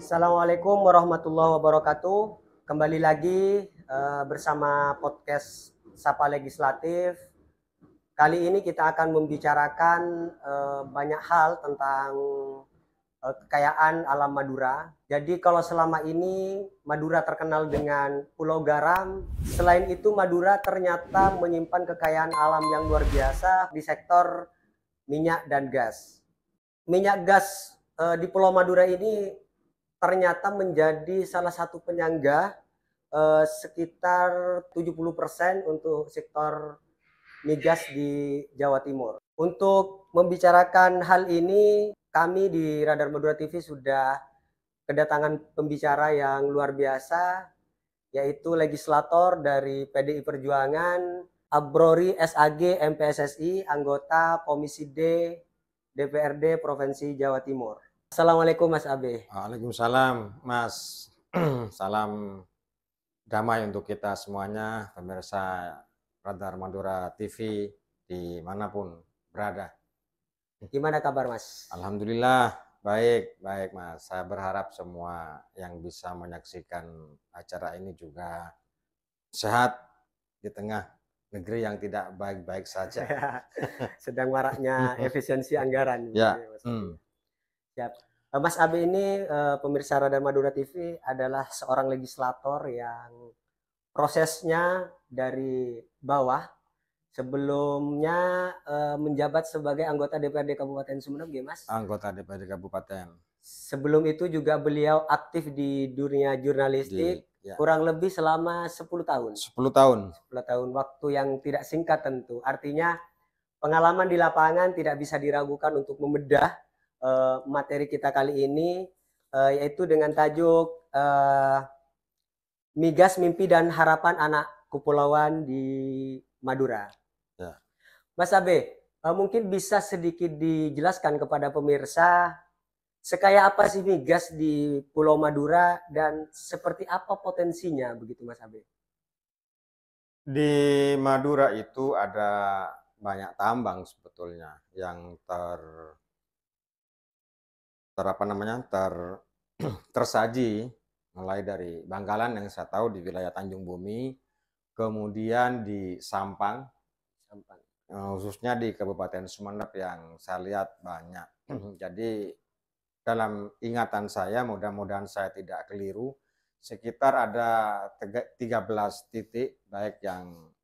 Assalamualaikum warahmatullahi wabarakatuh. Kembali lagi bersama podcast Sapa Legislatif. Kali ini kita akan membicarakan banyak hal tentang kekayaan alam Madura. Jadi kalau selama ini Madura terkenal dengan Pulau Garam, selain itu Madura ternyata menyimpan kekayaan alam yang luar biasa di sektor minyak dan gas. Minyak gas di Pulau Madura ini ternyata menjadi salah satu penyangga sekitar 70% untuk sektor migas di Jawa Timur. Untuk membicarakan hal ini, kami di Radar Madura TV sudah kedatangan pembicara yang luar biasa, yaitu legislator dari PDI Perjuangan, Abrori SAG MPSSI, anggota Komisi D DPRD Provinsi Jawa Timur. Assalamualaikum Mas Abe. Waalaikumsalam Mas. Salam damai untuk kita semuanya, pemirsa Radar Madura TV dimanapun berada. Gimana kabar Mas? Alhamdulillah baik Mas. Saya berharap semua yang bisa menyaksikan acara ini juga sehat di tengah negeri yang tidak baik-baik saja. Sedang maraknya efisiensi anggaran. Ya. Siap. Mas Abe ini pemirsa Radar Madura TV adalah seorang legislator yang prosesnya dari bawah. Sebelumnya menjabat sebagai anggota DPRD Kabupaten Sumeneb, ya Mas? Anggota DPRD Kabupaten. Sebelum itu juga beliau aktif di dunia jurnalistik kurang lebih selama 10 tahun. 10 tahun. 10 tahun, waktu yang tidak singkat tentu. Artinya pengalaman di lapangan tidak bisa diragukan untuk membedah materi kita kali ini, yaitu dengan tajuk Migas Mimpi dan Harapan Anak Kepulauan di Madura. Ya. Mas Abe, mungkin bisa sedikit dijelaskan kepada pemirsa sekaya apa sih migas di Pulau Madura dan seperti apa potensinya, begitu Mas Abe? Di Madura itu ada banyak tambang sebetulnya yang tersaji, mulai dari Bangkalan yang saya tahu di wilayah Tanjung Bumi, kemudian di Sampang, khususnya di Kabupaten Sumeneb yang saya lihat banyak. Jadi dalam ingatan saya, mudah-mudahan saya tidak keliru, sekitar ada 13 titik baik yang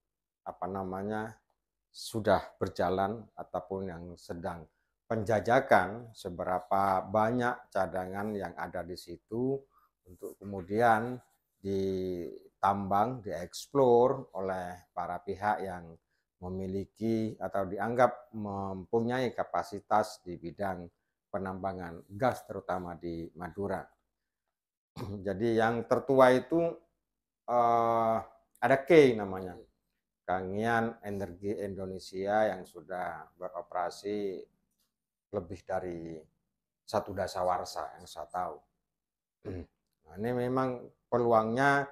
sudah berjalan ataupun yang sedang penjajakan, seberapa banyak cadangan yang ada di situ untuk kemudian ditambang, dieksplor oleh para pihak yang memiliki atau dianggap mempunyai kapasitas di bidang penambangan gas terutama di Madura. Jadi yang tertua itu ada K namanya, Kangian Energi Indonesia, yang sudah beroperasi lebih dari 1 dasawarsa yang saya tahu. Nah, ini memang peluangnya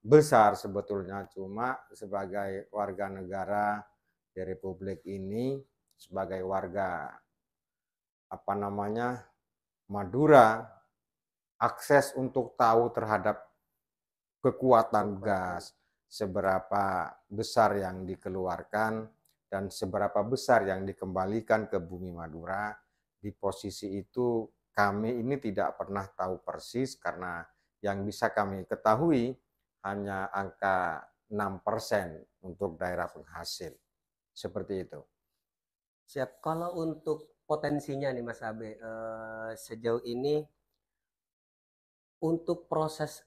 besar sebetulnya, cuma sebagai warga negara di Republik ini, sebagai warga Madura, akses untuk tahu terhadap kekuatan gas, seberapa besar yang dikeluarkan dan seberapa besar yang dikembalikan ke bumi Madura, di posisi itu kami ini tidak pernah tahu persis, karena yang bisa kami ketahui hanya angka 6% untuk daerah penghasil. Seperti itu. Siap. Kalau untuk potensinya nih Mas Abe, sejauh ini untuk proses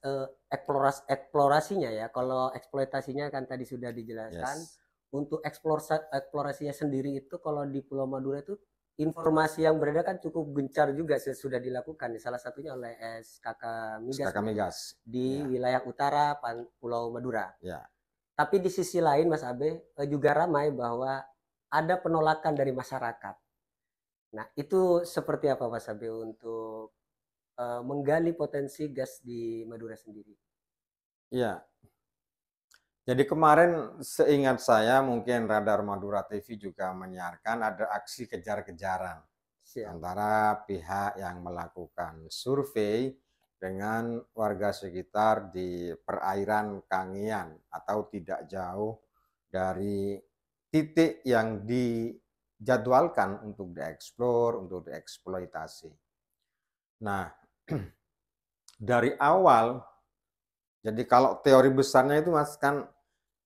eksplorasinya ya, kalau eksploitasinya kan tadi sudah dijelaskan. Yes. Untuk eksplorasinya sendiri itu kalau di Pulau Madura itu informasi yang beredar kan cukup gencar juga sudah dilakukan, salah satunya oleh SKK Migas di wilayah utara Pulau Madura. Ya. Tapi di sisi lain Mas Abe juga ramai bahwa ada penolakan dari masyarakat. Nah, itu seperti apa Mas Abe untuk menggali potensi gas di Madura sendiri? Iya. Jadi kemarin seingat saya, mungkin Radar Madura TV juga menyiarkan ada aksi kejar-kejaran. Siap. antara pihak yang melakukan survei dengan warga sekitar di perairan Kangean atau tidak jauh dari titik yang dijadwalkan untuk dieksplor, untuk dieksploitasi. Nah, dari awal, jadi kalau teori besarnya itu Mas kan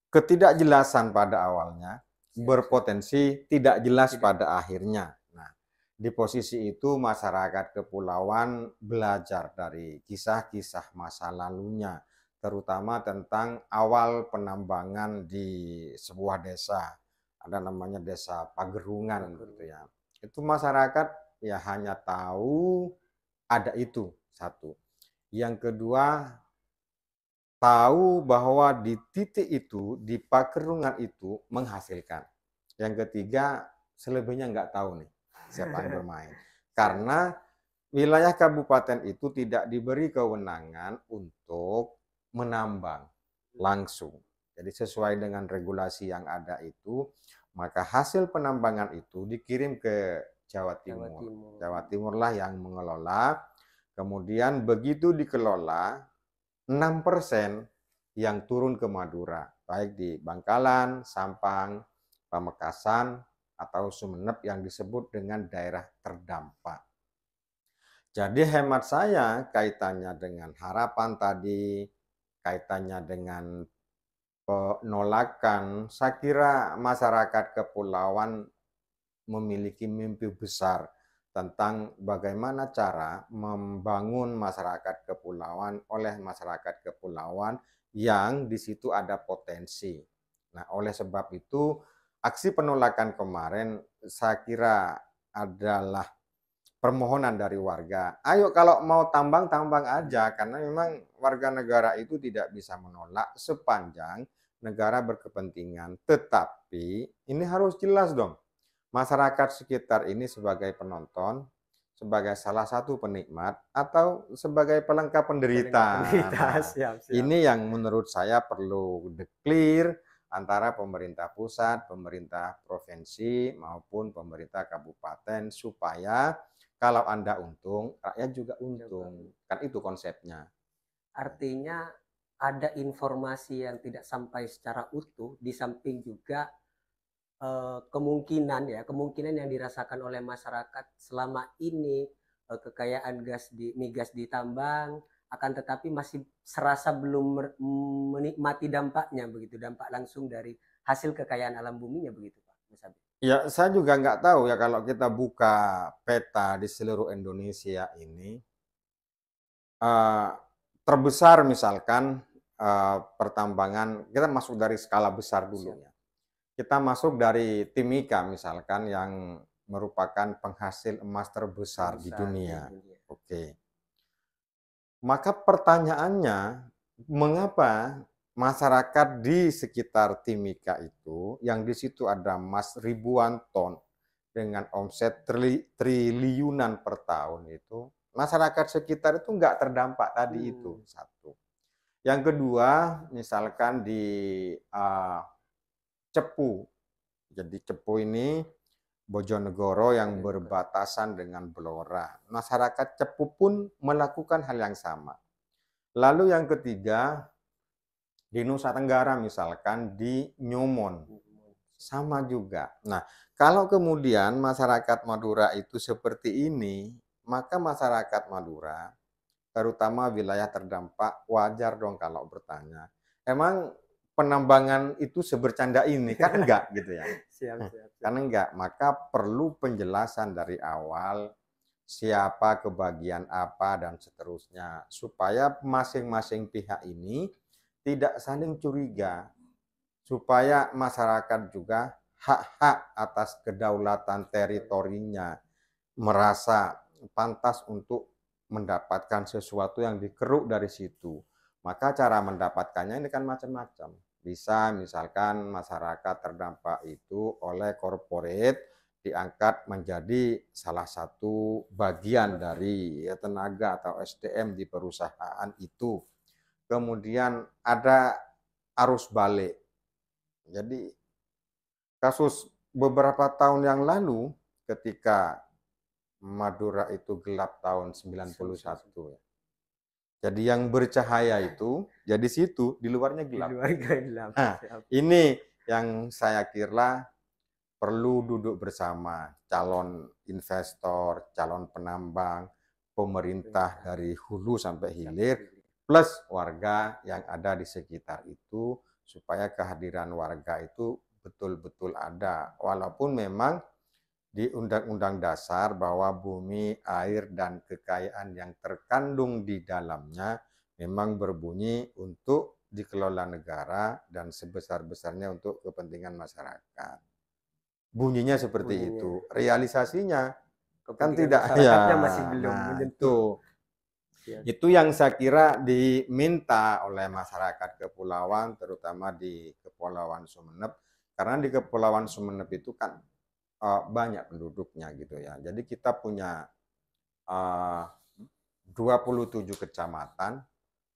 ketidakjelasan pada awalnya berpotensi tidak jelas pada akhirnya. Nah, di posisi itu masyarakat kepulauan belajar dari kisah-kisah masa lalunya, terutama tentang awal penambangan di sebuah desa. Ada namanya Desa Pagerungan gitu ya. Itu masyarakat ya hanya tahu ada itu satu. Yang kedua, tahu bahwa di titik itu, di Pagerungan itu menghasilkan. Yang ketiga, selebihnya nggak tahu nih siapa yang bermain. Karena wilayah kabupaten itu tidak diberi kewenangan untuk menambang langsung. Jadi sesuai dengan regulasi yang ada itu, maka hasil penambangan itu dikirim ke Jawa Timur. Jawa Timur lah yang mengelola. Kemudian begitu dikelola, 6% yang turun ke Madura, baik di Bangkalan, Sampang, Pamekasan, atau Sumeneb yang disebut dengan daerah terdampak. Jadi hemat saya kaitannya dengan harapan tadi, kaitannya dengan penolakan, saya kira masyarakat kepulauan memiliki mimpi besar tentang bagaimana cara membangun masyarakat kepulauan oleh masyarakat kepulauan yang di situ ada potensi. Nah, oleh sebab itu, aksi penolakan kemarin saya kira adalah permohonan dari warga. Ayo kalau mau tambang, tambang aja. Karena memang warga negara itu tidak bisa menolak sepanjang negara berkepentingan. Tetapi ini harus jelas dong. Masyarakat sekitar ini sebagai penonton, sebagai salah satu penikmat, atau sebagai pelengkap penderita. Nah, Siap, siap. ini yang menurut saya perlu clear antara pemerintah pusat, pemerintah provinsi, maupun pemerintah kabupaten, supaya kalau Anda untung, rakyat juga untung. Kan itu konsepnya. Artinya ada informasi yang tidak sampai secara utuh, di samping juga kemungkinan yang dirasakan oleh masyarakat selama ini kekayaan migas ditambang, akan tetapi masih serasa belum menikmati dampaknya begitu, dampak langsung dari hasil kekayaan alam buminya begitu Pak Mas Abi. Ya, saya juga nggak tahu ya kalau kita buka peta di seluruh Indonesia ini, terbesar misalkan pertambangan, kita masuk dari skala besar dulu ya. Kita masuk dari Timika misalkan yang merupakan penghasil emas terbesar di dunia. Oke. Maka pertanyaannya, mengapa masyarakat di sekitar Timika itu, yang di situ ada emas ribuan ton dengan omset triliunan per tahun itu, masyarakat sekitar itu nggak terdampak tadi itu, satu. Yang kedua, misalkan di Cepu. Jadi Cepu ini Bojonegoro yang berbatasan dengan Blora. Masyarakat Cepu pun melakukan hal yang sama. Lalu yang ketiga, di Nusa Tenggara misalkan di Nyomon. Sama juga. Nah, kalau kemudian masyarakat Madura itu seperti ini, maka masyarakat Madura, terutama wilayah terdampak, wajar dong kalau bertanya, emang penambangan itu sebercanda ini? Kan enggak gitu ya. Kan enggak, maka perlu penjelasan dari awal siapa kebagian apa dan seterusnya, supaya masing-masing pihak ini tidak saling curiga, supaya masyarakat juga hak-hak atas kedaulatan teritorinya merasa pantas untuk mendapatkan sesuatu yang dikeruk dari situ. Maka cara mendapatkannya ini kan macam-macam. Bisa misalkan masyarakat terdampak itu oleh corporate diangkat menjadi salah satu bagian dari tenaga atau SDM di perusahaan itu. Kemudian ada arus balik. Jadi kasus beberapa tahun yang lalu ketika Madura itu gelap tahun 91 ya. Jadi yang bercahaya itu jadi situ, di luarnya Di gelap. luar gelap. Nah, ini yang saya kira perlu duduk bersama calon investor, calon penambang, pemerintah dari hulu sampai hilir, plus warga yang ada di sekitar itu, supaya kehadiran warga itu betul-betul ada. Walaupun memang di Undang-Undang Dasar bahwa bumi, air, dan kekayaan yang terkandung di dalamnya memang berbunyi untuk dikelola negara dan sebesar-besarnya untuk kepentingan masyarakat. Bunyinya seperti itu. Realisasinya kan tidak masyarakatnya ya. masih belum Nah, menyentuh. itu yang saya kira diminta oleh masyarakat kepulauan, terutama di Kepulauan Sumeneb, karena di Kepulauan Sumeneb itu kan banyak penduduknya gitu ya. Jadi kita punya 27 kecamatan,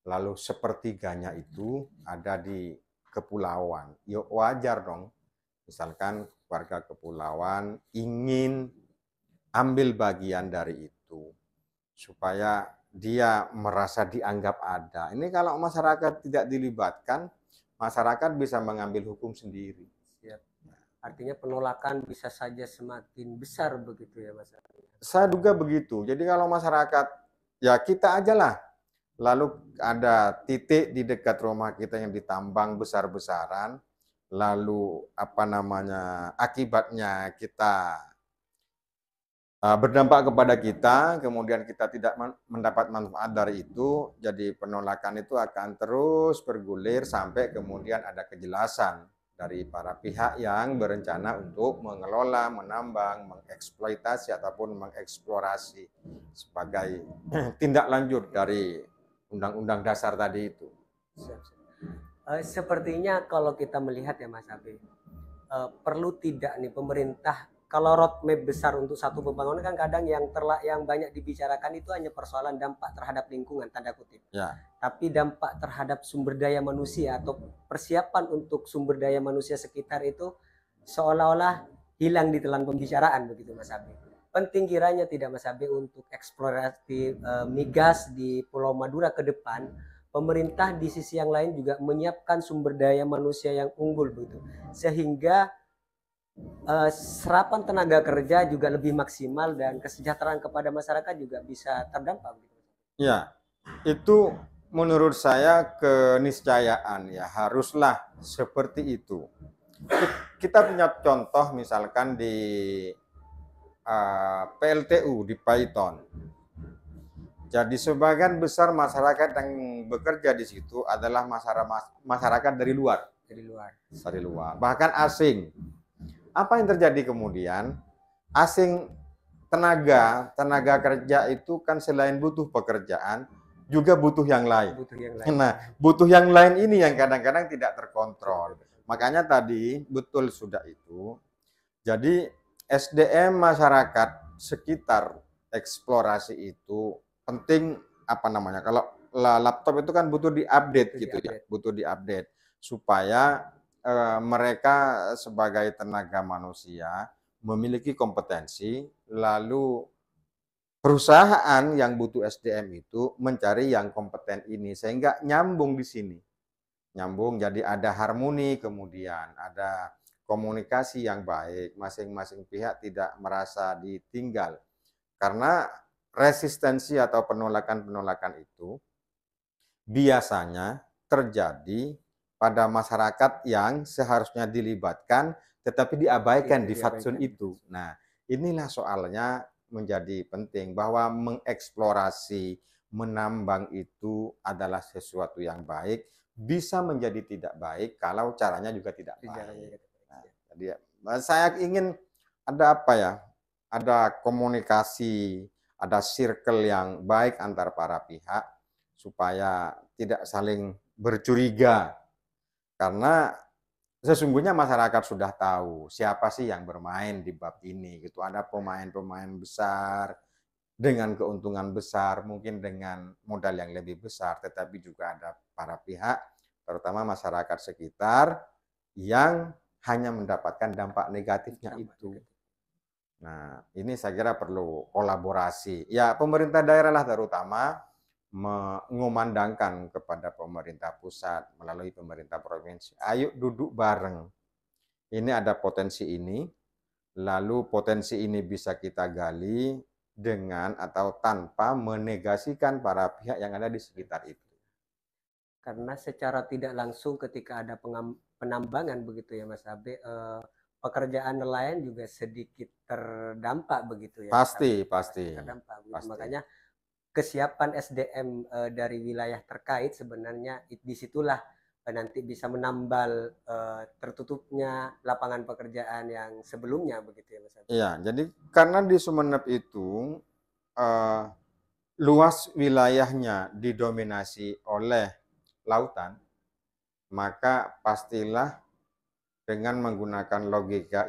lalu sepertiganya itu ada di kepulauan. Ya wajar dong, misalkan warga kepulauan ingin ambil bagian dari itu, supaya dia merasa dianggap ada. Ini kalau masyarakat tidak dilibatkan, masyarakat bisa mengambil hukum sendiri. Artinya penolakan bisa saja semakin besar begitu ya Mas. Saya duga begitu. Jadi kalau masyarakat, ya kita aja lah. Lalu ada titik di dekat rumah kita yang ditambang besar-besaran, lalu apa namanya, akibatnya kita berdampak kepada kita, kemudian kita tidak mendapat manfaat dari itu, jadi penolakan itu akan terus bergulir sampai kemudian ada kejelasan dari para pihak yang berencana untuk mengelola, menambang, mengeksploitasi ataupun mengeksplorasi sebagai tindak lanjut dari Undang-Undang Dasar tadi itu. Sepertinya kalau kita melihat ya Mas Abe, perlu tidak nih pemerintah, kalau roadmap besar untuk satu pembangunan kan kadang yang banyak dibicarakan itu hanya persoalan dampak terhadap lingkungan tanda kutip. Ya. Tapi dampak terhadap sumber daya manusia atau persiapan untuk sumber daya manusia sekitar itu seolah-olah hilang di telan pembicaraan begitu Mas Abe. Penting kiranya tidak Mas Abe untuk eksplorasi migas di Pulau Madura ke depan, pemerintah di sisi yang lain juga menyiapkan sumber daya manusia yang unggul begitu, sehingga serapan tenaga kerja juga lebih maksimal dan kesejahteraan kepada masyarakat juga bisa terdampak. Ya, itu menurut saya keniscayaan ya, haruslah seperti itu. Kita punya contoh misalkan di PLTU di Paiton. Jadi sebagian besar masyarakat yang bekerja di situ adalah masyarakat dari luar. Dari luar. Bahkan asing. Apa yang terjadi kemudian? Asing tenaga kerja itu kan selain butuh pekerjaan, juga butuh yang lain. Nah, butuh yang lain ini yang kadang-kadang tidak terkontrol. Makanya tadi betul sudah itu. Jadi SDM masyarakat sekitar eksplorasi itu penting, apa namanya? Kalau laptop itu kan butuh diupdate gitu ya, butuh diupdate supaya mereka sebagai tenaga manusia memiliki kompetensi, lalu perusahaan yang butuh SDM itu mencari yang kompeten ini sehingga nyambung di sini. Nyambung, jadi ada harmoni, kemudian ada komunikasi yang baik, masing-masing pihak tidak merasa ditinggal. Karena resistensi atau penolakan-penolakan itu biasanya terjadi pada masyarakat yang seharusnya dilibatkan tetapi diabaikan di fatsun itu. Nah, inilah soalnya menjadi penting bahwa mengeksplorasi, menambang itu adalah sesuatu yang baik, bisa menjadi tidak baik kalau caranya juga tidak baik. Nah, jadi saya ingin ada apa ya? Ada komunikasi, ada circle yang baik antar para pihak supaya tidak saling bercuriga. Karena sesungguhnya masyarakat sudah tahu siapa sih yang bermain di bab ini gitu. Ada pemain-pemain besar dengan keuntungan besar, mungkin dengan modal yang lebih besar, tetapi juga ada para pihak, terutama masyarakat sekitar yang hanya mendapatkan dampak negatifnya itu. Nah, ini saya kira perlu kolaborasi. Ya, pemerintah daerah lah terutama mengumandangkan kepada pemerintah pusat melalui pemerintah provinsi. Ayo duduk bareng. Ini ada potensi ini, lalu potensi ini bisa kita gali dengan atau tanpa menegasikan para pihak yang ada di sekitar itu. Karena secara tidak langsung ketika ada penambangan begitu ya Mas Abe, pekerjaan nelayan juga sedikit terdampak begitu ya Mas Pasti, Abe, pasti, pasti terdampak begitu. pasti. Makanya kesiapan SDM dari wilayah terkait sebenarnya disitulah nanti bisa menambal tertutupnya lapangan pekerjaan yang sebelumnya begitu ya Mas Abe. Iya, jadi karena di Sumeneb itu eh, luas wilayahnya didominasi oleh lautan, maka pastilah dengan menggunakan logika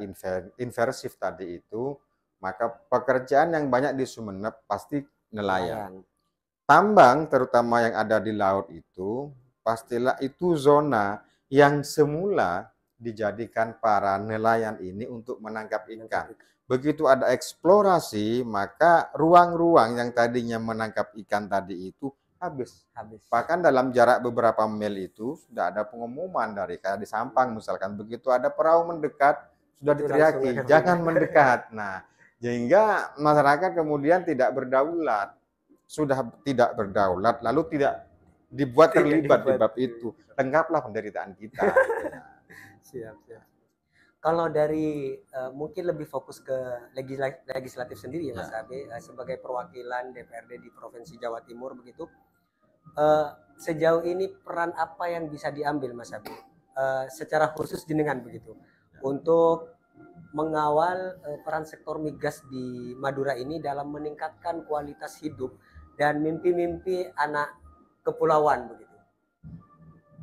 inversif tadi itu, maka pekerjaan yang banyak di Sumeneb pasti nelayan. Nelayan. Tambang terutama yang ada di laut itu, pastilah itu zona yang semula dijadikan para nelayan ini untuk menangkap ikan. Begitu ada eksplorasi, maka ruang-ruang yang tadinya menangkap ikan tadi itu habis. Bahkan dalam jarak beberapa mil itu sudah ada pengumuman dari kayak di Sampang misalkan, begitu ada perahu mendekat sudah diteriaki jangan mendekat. Nah, sehingga masyarakat kemudian tidak berdaulat, sudah tidak berdaulat lalu tidak dibuat terlibat di bab itu, lengkaplah penderitaan kita. Siap, siap. Kalau dari mungkin lebih fokus ke legislatif sendiri ya Mas Abe, sebagai perwakilan DPRD di Provinsi Jawa Timur begitu, sejauh ini peran apa yang bisa diambil Mas Abe secara khusus jenengan begitu untuk mengawal peran sektor migas di Madura ini dalam meningkatkan kualitas hidup dan mimpi-mimpi anak kepulauan begitu.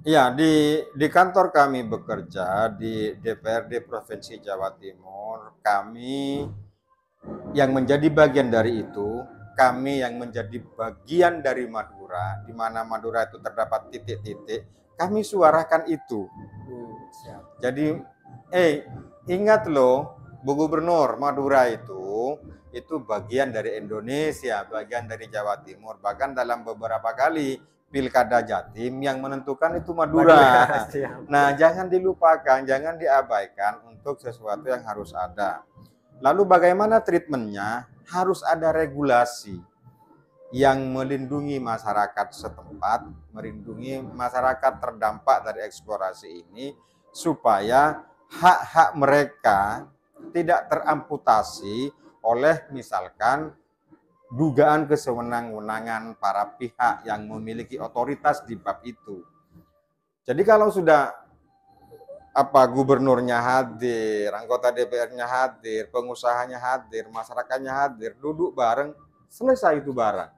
Iya, di kantor kami bekerja di DPRD Provinsi Jawa Timur, kami yang menjadi bagian dari itu, kami yang menjadi bagian dari Madura, di mana Madura itu terdapat titik-titik, kami suarakan itu. Jadi, ingat loh, Bu Gubernur, Madura itu bagian dari Indonesia, bagian dari Jawa Timur. Bahkan dalam beberapa kali Pilkada Jatim yang menentukan itu Madura. Nah, jangan dilupakan, jangan diabaikan untuk sesuatu yang harus ada. Lalu bagaimana treatmentnya? Harus ada regulasi yang melindungi masyarakat setempat, melindungi masyarakat terdampak dari eksplorasi ini, supaya hak-hak mereka tidak teramputasi oleh misalkan dugaan kesewenang-wenangan para pihak yang memiliki otoritas di bab itu. Jadi kalau sudah gubernurnya hadir, anggota DPR-nya hadir, pengusahanya hadir, masyarakatnya hadir, duduk bareng, selesai itu barang.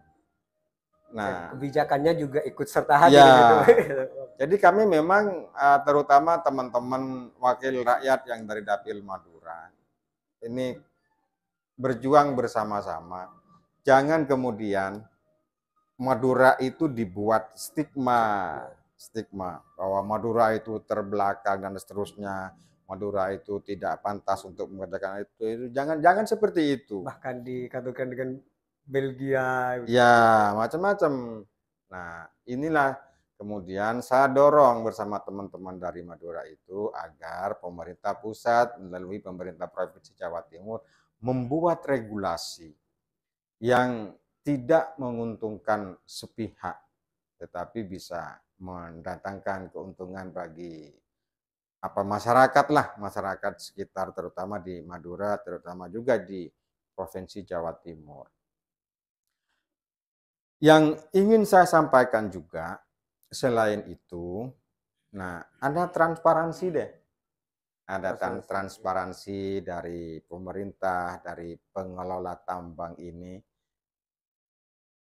Nah, kebijakannya juga ikut serta hadir. Ya, jadi kami memang terutama teman-teman wakil rakyat yang dari Dapil Madura ini berjuang bersama-sama. Jangan kemudian Madura itu dibuat stigma bahwa Madura itu terbelakang dan seterusnya. Madura itu tidak pantas untuk mengerjakan itu. Jangan seperti itu. Bahkan dikatakan dengan Belgia. Ya, macam-macam. Nah, inilah kemudian saya dorong bersama teman-teman dari Madura itu agar pemerintah pusat melalui pemerintah Provinsi Jawa Timur membuat regulasi yang tidak menguntungkan sepihak, tetapi bisa mendatangkan keuntungan bagi masyarakat sekitar, terutama di Madura, terutama juga di Provinsi Jawa Timur. Yang ingin saya sampaikan juga selain itu, nah ada transparansi deh. Ada transparansi dari pemerintah, dari pengelola tambang ini.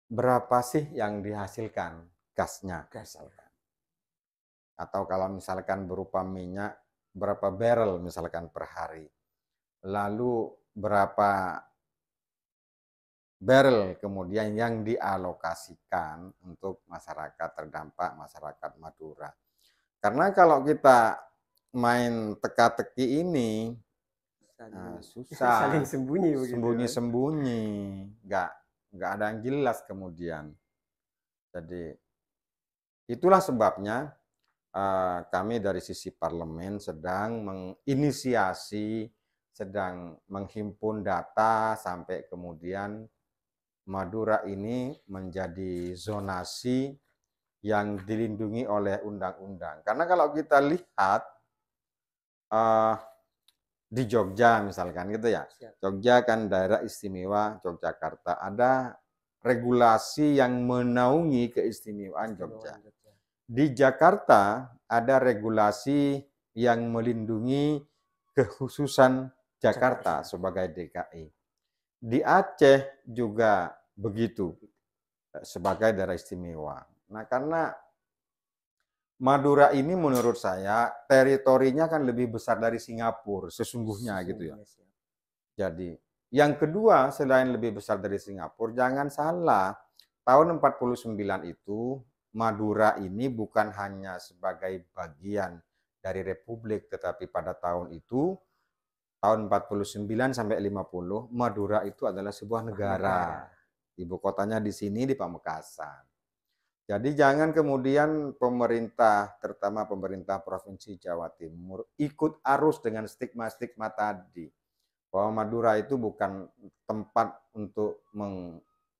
Berapa sih yang dihasilkan gasnya misalkan. Atau kalau misalkan berupa minyak, berapa barrel misalkan per hari. Lalu berapa barrel kemudian yang dialokasikan untuk masyarakat terdampak, masyarakat Madura. Karena kalau kita main teka-teki ini, susah, saling sembunyi begitu. sembunyi-sembunyi, nggak ada yang jelas kemudian. Jadi itulah sebabnya kami dari sisi parlemen sedang menginisiasi, sedang menghimpun data sampai kemudian Madura ini menjadi zonasi yang dilindungi oleh undang-undang. Karena kalau kita lihat di Jogja misalkan gitu ya, Jogja kan daerah istimewa Yogyakarta, ada regulasi yang menaungi keistimewaan Jogja. Di Jakarta ada regulasi yang melindungi kekhususan Jakarta sebagai DKI. Di Aceh juga begitu sebagai daerah istimewa. Nah, karena Madura ini menurut saya teritorinya kan lebih besar dari Singapura sesungguhnya gitu ya. Jadi, yang kedua selain lebih besar dari Singapura, jangan salah, tahun 49 itu Madura ini bukan hanya sebagai bagian dari republik, tetapi pada tahun itu, tahun 49 sampai 50, Madura itu adalah sebuah negara. Ibu kotanya di sini, di Pamekasan. Jadi jangan kemudian pemerintah, terutama pemerintah Provinsi Jawa Timur, ikut arus dengan stigma-stigma tadi. Bahwa Madura itu bukan tempat untuk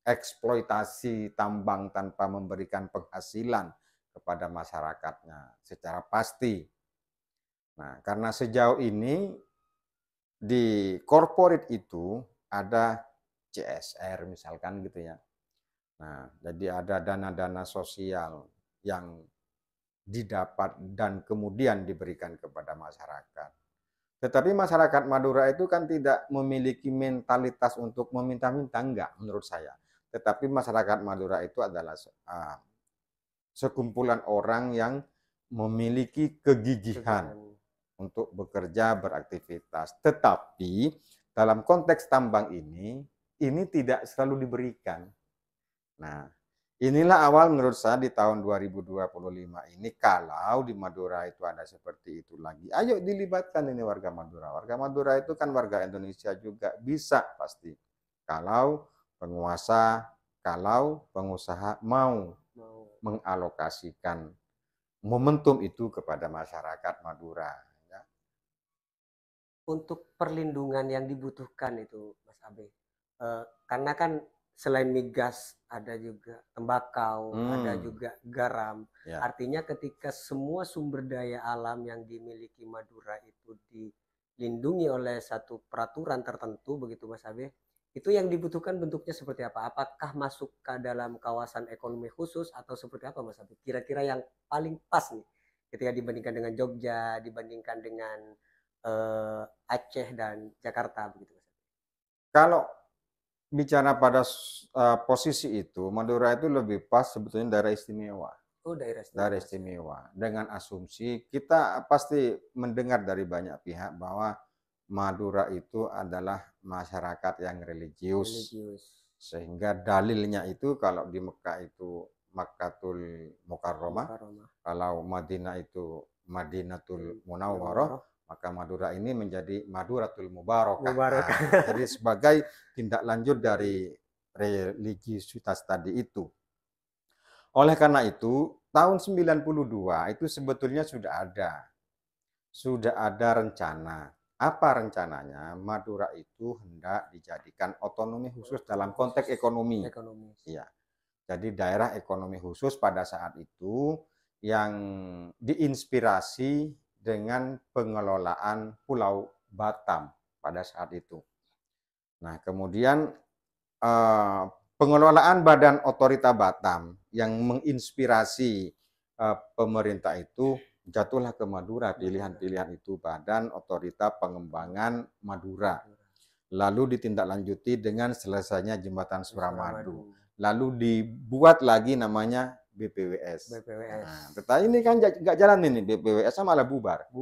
eksploitasi tambang tanpa memberikan penghasilan kepada masyarakatnya secara pasti. Nah, karena sejauh ini di corporate itu ada CSR misalkan gitu ya. Nah, jadi ada dana-dana sosial yang didapat dan kemudian diberikan kepada masyarakat. Tetapi masyarakat Madura itu kan tidak memiliki mentalitas untuk meminta-minta, enggak menurut saya. Tetapi masyarakat Madura itu adalah sekumpulan orang yang memiliki kegigihan untuk bekerja, beraktivitas. Tetapi dalam konteks tambang ini tidak selalu diberikan. Nah, inilah awal menurut saya di tahun 2025 ini, kalau di Madura itu ada seperti itu lagi, ayo dilibatkan ini warga Madura. Warga Madura itu kan warga Indonesia juga, bisa pasti. Kalau penguasa, kalau pengusaha mau mengalokasikan momentum itu kepada masyarakat Madura. Ya. Untuk perlindungan yang dibutuhkan itu, Mas Abe, karena kan selain migas ada juga tembakau, ada juga garam. Ya. Artinya ketika semua sumber daya alam yang dimiliki Madura itu dilindungi oleh satu peraturan tertentu, begitu Mas Abe, itu yang dibutuhkan bentuknya seperti apa? Apakah masuk ke dalam kawasan ekonomi khusus atau seperti apa, Mas Abe? Kira-kira yang paling pas nih ketika dibandingkan dengan Jogja, dibandingkan dengan Aceh dan Jakarta, begitu Mas Abe. Kalau bicara pada posisi itu, Madura itu lebih pas sebetulnya daerah istimewa. Oh, daerah istimewa. Daerah istimewa. Dengan asumsi kita pasti mendengar dari banyak pihak bahwa Madura itu adalah masyarakat yang religius. Sehingga dalilnya itu kalau di Mekah itu Makkatul Mukarramah, kalau Madinah itu Madinatul Munawwarah, maka Madura ini menjadi Maduratul Mubarakah. Nah, jadi sebagai tindak lanjut dari religiusitas tadi itu. Oleh karena itu, tahun 92 itu sebetulnya sudah ada rencana. Apa rencananya? Madura itu hendak dijadikan otonomi khusus dalam konteks ekonomi. Iya. Jadi daerah ekonomi khusus pada saat itu yang diinspirasi dengan pengelolaan Pulau Batam pada saat itu. Nah, kemudian pengelolaan Badan Otorita Batam yang menginspirasi pemerintah itu jatuhlah ke Madura, pilihan-pilihan itu Badan Otorita Pengembangan Madura. Lalu ditindaklanjuti dengan selesainya Jembatan Suramadu. Lalu dibuat lagi namanya BPWS. Nah, tetapi ini kan nggak jalan ini, BPWS malah bubar.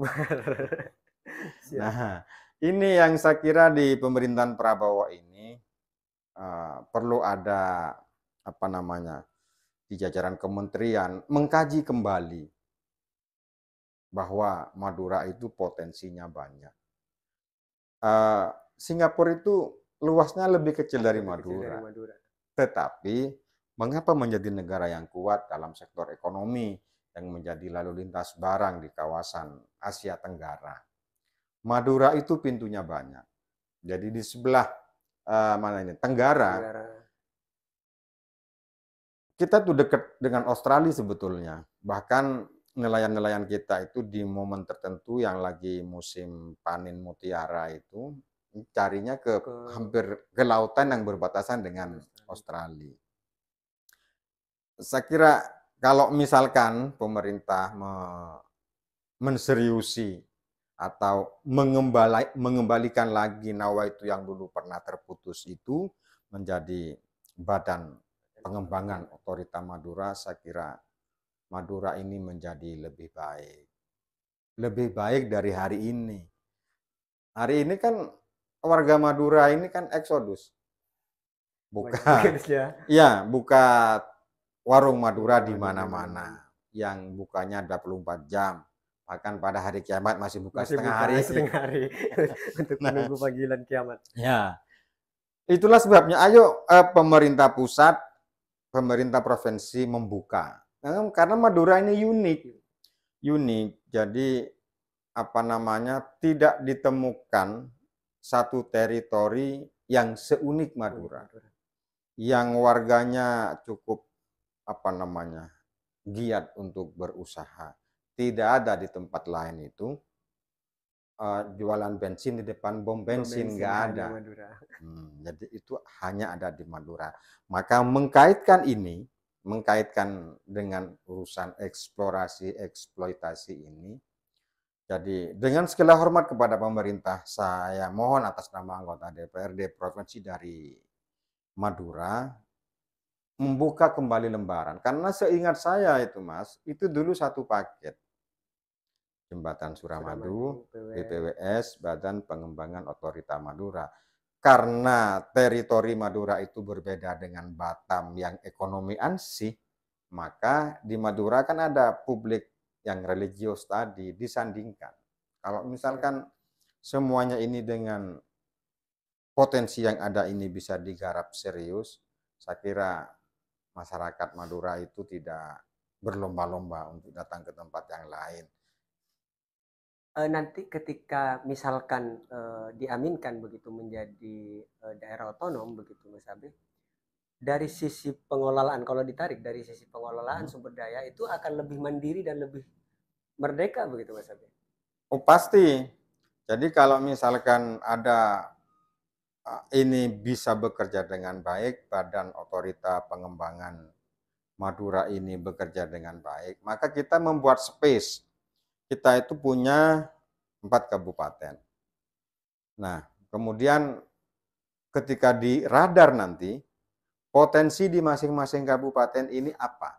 Nah, ini yang saya kira di pemerintahan Prabowo ini perlu ada di jajaran kementerian mengkaji kembali bahwa Madura itu potensinya banyak. Singapura itu luasnya lebih kecil dari Lebih kecil dari Madura. Madura. Tetapi mengapa menjadi negara yang kuat dalam sektor ekonomi yang menjadi lalu lintas barang di kawasan Asia Tenggara? Madura itu pintunya banyak. Jadi di sebelah mana ini Tenggara, Negara. kita tuh dekat dengan Australia sebetulnya. Bahkan nelayan-nelayan kita itu di momen tertentu yang lagi musim panen mutiara itu carinya ke Ke hampir ke lautan yang berbatasan dengan Australia. Saya kira kalau misalkan pemerintah menseriusi atau mengembalikan lagi Nawaitu yang dulu pernah terputus itu menjadi badan pengembangan otorita Madura, saya kira Madura ini menjadi lebih baik. Lebih baik dari hari ini. Hari ini kan warga Madura ini kan eksodus. Buka, ya, buka warung Madura di mana-mana. Yang bukanya 24 jam. Bahkan pada hari kiamat masih buka setengah hari. Untuk menunggu panggilan kiamat. Ya, itulah sebabnya ayo pemerintah pusat, pemerintah provinsi membuka. Karena Madura ini unik. Jadi apa namanya tidak ditemukan satu teritori yang seunik Madura, yang warganya cukup apa namanya giat untuk berusaha. Tidak ada di tempat lain itu jualan bensin di depan bom bensin, nggak ada. Jadi itu hanya ada di Madura. Maka mengkaitkan dengan urusan eksplorasi eksploitasi ini. Jadi dengan segala hormat kepada pemerintah, saya mohon atas nama anggota DPRD Provinsi dari Madura membuka kembali lembaran. Karena seingat saya itu Mas, itu dulu satu paket. Jembatan Suramadu, BPWS, Badan Pengembangan Otorita Madura. Karena teritori Madura itu berbeda dengan Batam yang ekonomi ansih, maka di Madura kan ada publik yang religius tadi disandingkan. Kalau misalkan semuanya ini dengan potensi yang ada ini bisa digarap serius, saya kira masyarakat Madura itu tidak berlomba-lomba untuk datang ke tempat yang lain. Nanti ketika misalkan diaminkan begitu menjadi daerah otonom begitu Mas Abe, dari sisi pengelolaan, kalau ditarik dari sisi pengelolaan sumber daya itu akan lebih mandiri dan lebih merdeka begitu Mas Abe? Oh pasti. Jadi kalau misalkan ada ini bisa bekerja dengan baik, Badan Otorita Pengembangan Madura ini bekerja dengan baik, maka kita membuat space. Kita itu punya 4 kabupaten. Nah, kemudian ketika di radar nanti, potensi di masing-masing kabupaten ini apa?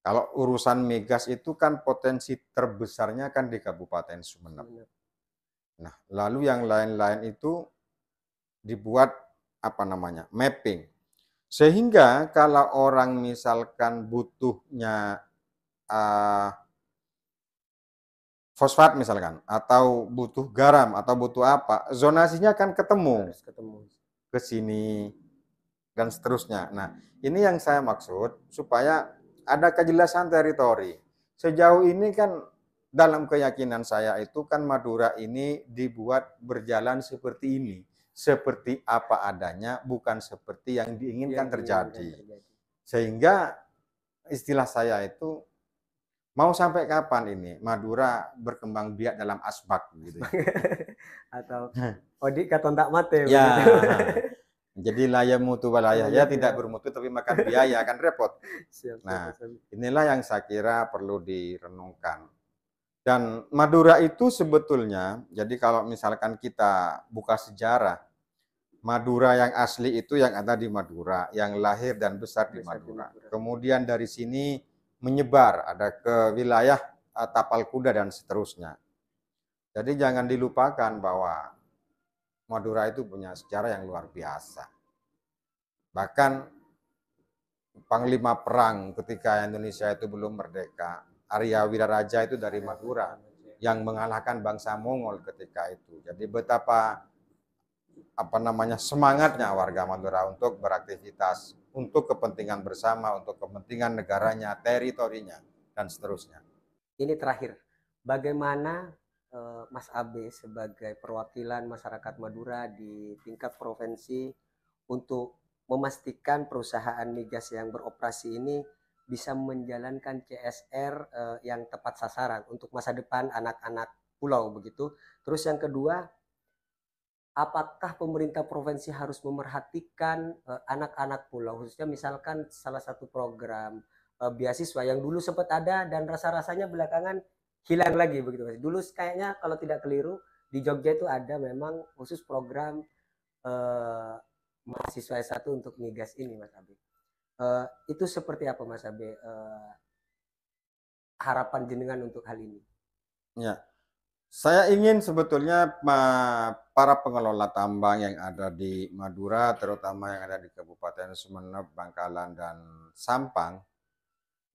Kalau urusan migas itu kan potensi terbesarnya kan di Kabupaten Sumeneb. Nah, lalu yang lain-lain itu dibuat apa namanya? Mapping. Sehingga kalau orang misalkan butuhnya fosfat misalkan, atau butuh garam, atau butuh apa, zonasinya kan ketemu ke sini dan seterusnya. Nah, ini yang saya maksud supaya ada kejelasan teritori. Sejauh ini kan dalam keyakinan saya itu kan Madura ini dibuat berjalan seperti ini, seperti apa adanya, bukan seperti yang diinginkan terjadi. Sehingga istilah saya itu mau sampai kapan ini Madura berkembang biak dalam asbak gitu. Atau odik katon tak mate ya. Jadi layah mutu walayah ya tidak bermutu tapi makan biaya kan repot. Nah, inilah yang saya kira perlu direnungkan. Dan Madura itu sebetulnya, jadi kalau misalkan kita buka sejarah, Madura yang asli itu yang ada di Madura, yang lahir dan besar di Madura. Kemudian dari sini menyebar, ada ke wilayah Tapal Kuda dan seterusnya. Jadi jangan dilupakan bahwa Madura itu punya sejarah yang luar biasa. Bahkan panglima perang ketika Indonesia itu belum merdeka, Arya Wiraraja itu dari Madura, yang mengalahkan bangsa Mongol ketika itu. Jadi betapa semangatnya warga Madura untuk beraktivitas untuk kepentingan bersama, untuk kepentingan negaranya, teritorinya, dan seterusnya. Ini terakhir, bagaimana Mas Abe sebagai perwakilan masyarakat Madura di tingkat provinsi untuk memastikan perusahaan migas yang beroperasi ini bisa menjalankan CSR yang tepat sasaran untuk masa depan anak-anak pulau begitu. Terus yang kedua, apakah pemerintah provinsi harus memerhatikan anak-anak pulau, khususnya misalkan salah satu program beasiswa yang dulu sempat ada dan rasa-rasanya belakangan hilang lagi begitu Mas. Dulu kayaknya kalau tidak keliru di Jogja itu ada memang khusus program mahasiswa S1 untuk migas ini Mas Abe. Itu seperti apa Mas Abe harapan jenengan untuk hal ini? Ya, saya ingin sebetulnya para pengelola tambang yang ada di Madura, terutama yang ada di Kabupaten Sumeneb, Bangkalan, dan Sampang,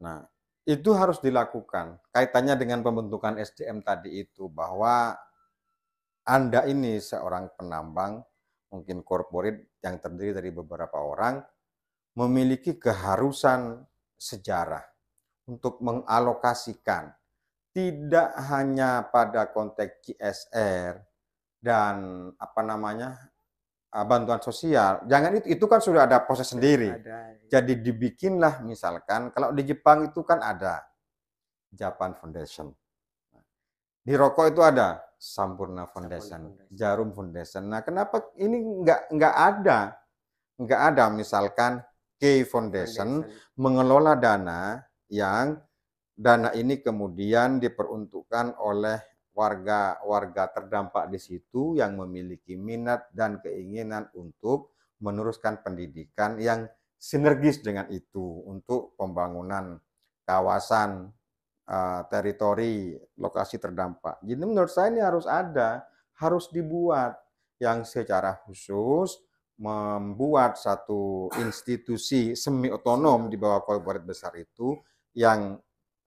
nah itu harus dilakukan. Kaitannya dengan pembentukan SDM tadi itu, bahwa Anda ini seorang penambang, mungkin korporat yang terdiri dari beberapa orang, memiliki keharusan sejarah untuk mengalokasikan tidak hanya pada konteks CSR dan bantuan sosial. Jangan itu kan sudah ada proses sendiri. Jadi dibikinlah misalkan kalau di Jepang itu kan ada Japan Foundation. Di rokok itu ada Sampurna Foundation, Jarum Foundation. Nah, kenapa ini nggak ada? Nggak ada misalkan K Foundation mengelola dana yang dana ini kemudian diperuntukkan oleh warga terdampak di situ yang memiliki minat dan keinginan untuk meneruskan pendidikan yang sinergis dengan itu untuk pembangunan kawasan teritori lokasi terdampak. Jadi menurut saya ini harus dibuat yang secara khusus membuat satu institusi semi otonom di bawah korporat besar itu yang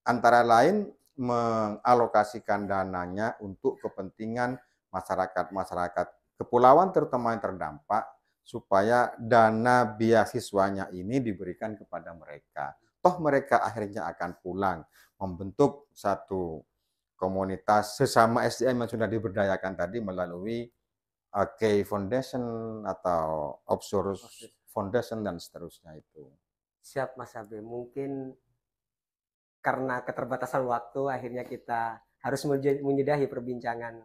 antara lain mengalokasikan dananya untuk kepentingan masyarakat kepulauan terutama yang terdampak supaya dana beasiswanya ini diberikan kepada mereka. Toh mereka akhirnya akan pulang membentuk satu komunitas sesama SDM yang sudah diberdayakan tadi melalui K Foundation atau Offshore Foundation dan seterusnya itu. Siap Mas Abe, mungkin karena keterbatasan waktu akhirnya kita harus menyudahi perbincangan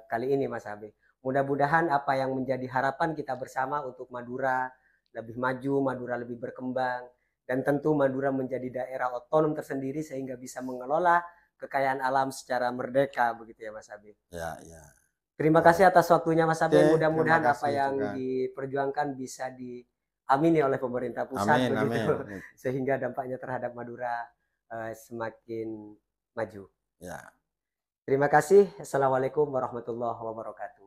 kali ini Mas Abe. Mudah-mudahan apa yang menjadi harapan kita bersama untuk Madura lebih maju, Madura lebih berkembang, dan tentu Madura menjadi daerah otonom tersendiri sehingga bisa mengelola kekayaan alam secara merdeka begitu ya Mas Abe. Ya, ya. Terima kasih atas waktunya Mas Abe. Mudah-mudahan apa yang juga diperjuangkan bisa diamini oleh pemerintah pusat begitu. Amin. Sehingga dampaknya terhadap Madura semakin maju. Ya. Terima kasih. Assalamualaikum warahmatullahi wabarakatuh.